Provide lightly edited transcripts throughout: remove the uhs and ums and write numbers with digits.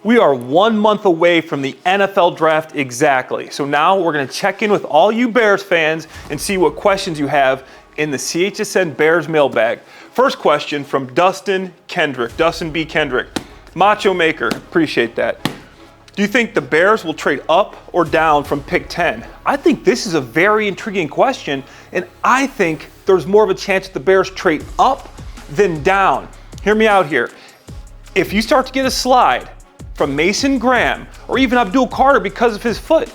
We are 1 month away from the NFL draft exactly. So now we're going to check in with all you Bears fans and see what questions you have in the CHSN Bears Mailbag. First question from Dustin Kendrick. Dustin B. Kendrick. Macho Maker, appreciate that. Do you think the Bears will trade up or down from pick 10? I think this is a very intriguing question, and I think there's more of a chance that the Bears trade up than down. Hear me out here. If you start to get a slide from Mason Graham or even Abdul Carter because of his foot,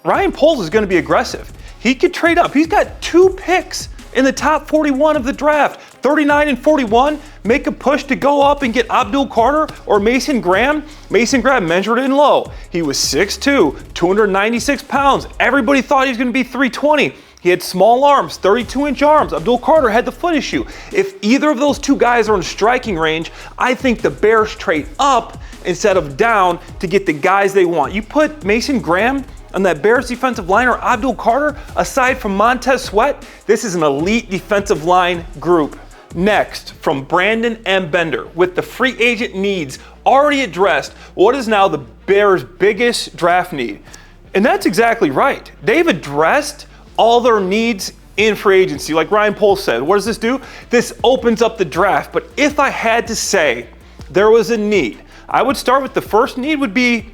Ryan Poles is going to be aggressive. He could trade up. He's got 2 picks in the top 41 of the draft, 39 and 41. Make a push to go up and get Abdul Carter or Mason Graham. Mason Graham measured in low. He was 6'2", 296 pounds. Everybody thought he was going to be 320. He had small arms, 32-inch arms. Abdul Carter had the foot issue. If either of those 2 guys are in striking range, I think the Bears trade up instead of down to get the guys they want. You put Mason Graham on that Bears defensive line or Abdul Carter, aside from Montez Sweat, this is an elite defensive line group. Next, from Brandon M. Bender, with the free agent needs already addressed, what is now the Bears' biggest draft need? And that's exactly right. They've addressed all their needs in free agency. Like Ryan Poles said, what does this do? This opens up the draft. But if I had to say there was a need, I would start with the first need would be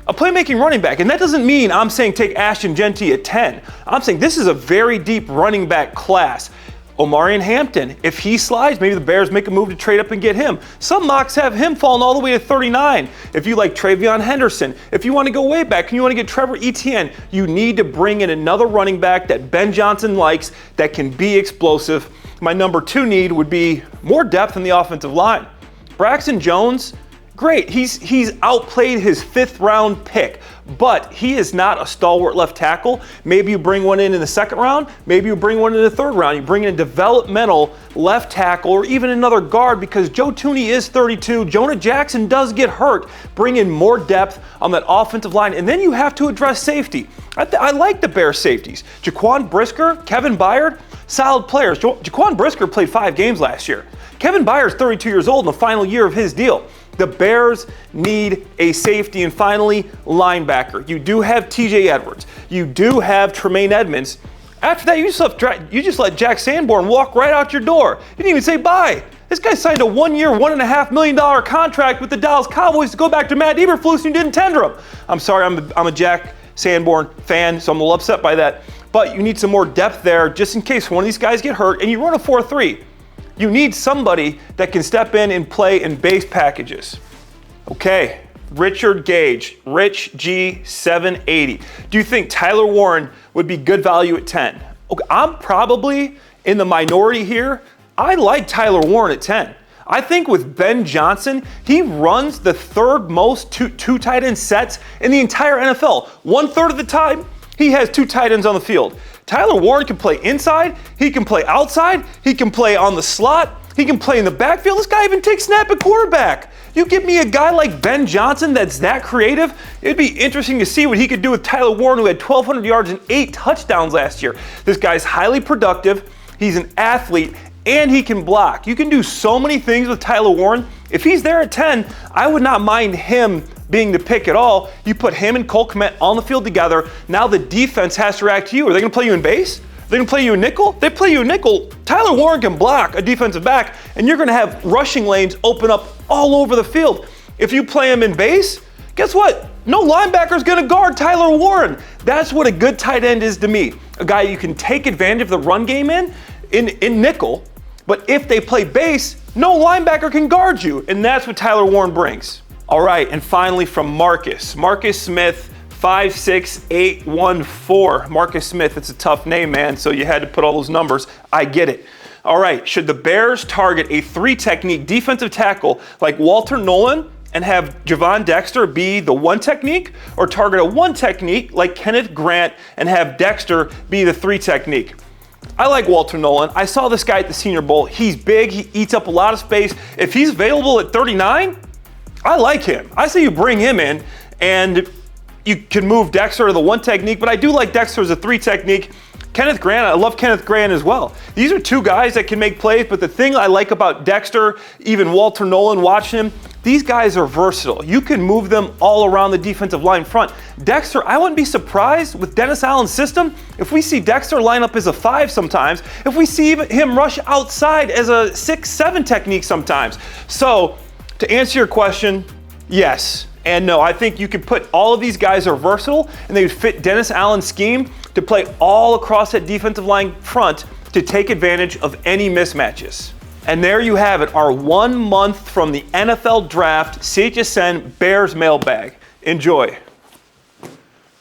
a playmaking running back. And that doesn't mean I'm saying take Ashton Jeanty at 10. I'm saying this is a very deep running back class. Omarion Hampton, if he slides, maybe the Bears make a move to trade up and get him. Some mocks have him falling all the way to 39. If you like Travion Henderson, if you want to go way back and you want to get Trevor Etienne, you need to bring in another running back that Ben Johnson likes that can be explosive. My number 2 need would be more depth in the offensive line. Braxton Jones, great. He's outplayed his 5th round pick, but he is not a stalwart left tackle. Maybe you bring one in the 2nd round. Maybe you bring one in the 3rd round. You bring in a developmental left tackle or even another guard because Joe Thuney is 32. Jonah Jackson does get hurt. Bring in more depth on that offensive line. And then you have to address safety. I like the Bears safeties. Jaquan Brisker, Kevin Byard, solid players. Jaquan Brisker played 5 games last year. Kevin Byard is 32 years old in the final year of his deal. The Bears need a safety. And finally, linebacker. You do have TJ Edwards. You do have Tremaine Edmonds. After that, you just let Jack Sanborn walk right out your door. You didn't even say bye. This guy signed a 1-year, $1.5 million contract with the Dallas Cowboys to go back to Matt Eberflus, and you didn't tender him. I'm sorry, I'm a Jack Sanborn fan, so I'm a little upset by that. But you need some more depth there just in case one of these guys get hurt, and you run a 4-3. You need somebody that can step in and play in base packages. Okay, Richard Gage, Rich G 780. Do you think Tyler Warren would be good value at 10? Okay, I'm probably in the minority here. I like Tyler Warren at 10. I think with Ben Johnson, he runs the 3rd most two tight end sets in the entire NFL. 1/3 of the time, he has 2 tight ends on the field. Tyler Warren can play inside, he can play outside, he can play on the slot, he can play in the backfield. This guy even takes snap at quarterback. You give me a guy like Ben Johnson that's that creative, it'd be interesting to see what he could do with Tyler Warren, who had 1,200 yards and 8 touchdowns last year. This guy's highly productive, he's an athlete, and he can block. You can do so many things with Tyler Warren. If he's there at 10, I would not mind him being the pick at all. You put him and Cole Kmet on the field together. Now the defense has to react to you. Are they going to play you in base? Are they going to play you in nickel? They play you in nickel. Tyler Warren can block a defensive back, and you're going to have rushing lanes open up all over the field. If you play him in base, guess what? No linebacker is going to guard Tyler Warren. That's what a good tight end is to me. A guy you can take advantage of the run game in nickel, but if they play base, no linebacker can guard you, and that's what Tyler Warren brings. All right, and finally from Marcus Smith, 56814. Marcus Smith, it's a tough name, man, so you had to put all those numbers. I get it. All right, should the Bears target a 3-technique defensive tackle like Walter Nolan and have Javon Dexter be the 1 technique, or target a 1 technique like Kenneth Grant and have Dexter be the 3 technique? I like Walter Nolan. I saw this guy at the Senior Bowl. He's big, he eats up a lot of space. If he's available at 39, I like him. I say you bring him in, and you can move Dexter to the 1 technique, but I do like Dexter as a 3 technique. Kenneth Grant, I love Kenneth Grant as well. These are two guys that can make plays, but the thing I like about Dexter, even Walter Nolan watching him, these guys are versatile. You can move them all around the defensive line front. Dexter, I wouldn't be surprised with Dennis Allen's system if we see Dexter line up as a 5 sometimes, if we see him rush outside as a 6-7 technique sometimes. So, to answer your question, yes and no. I think you could put all of these guys are versatile and they would fit Dennis Allen's scheme to play all across that defensive line front to take advantage of any mismatches. And there you have it, our 1 month from the NFL Draft CHSN Bears Mailbag. Enjoy.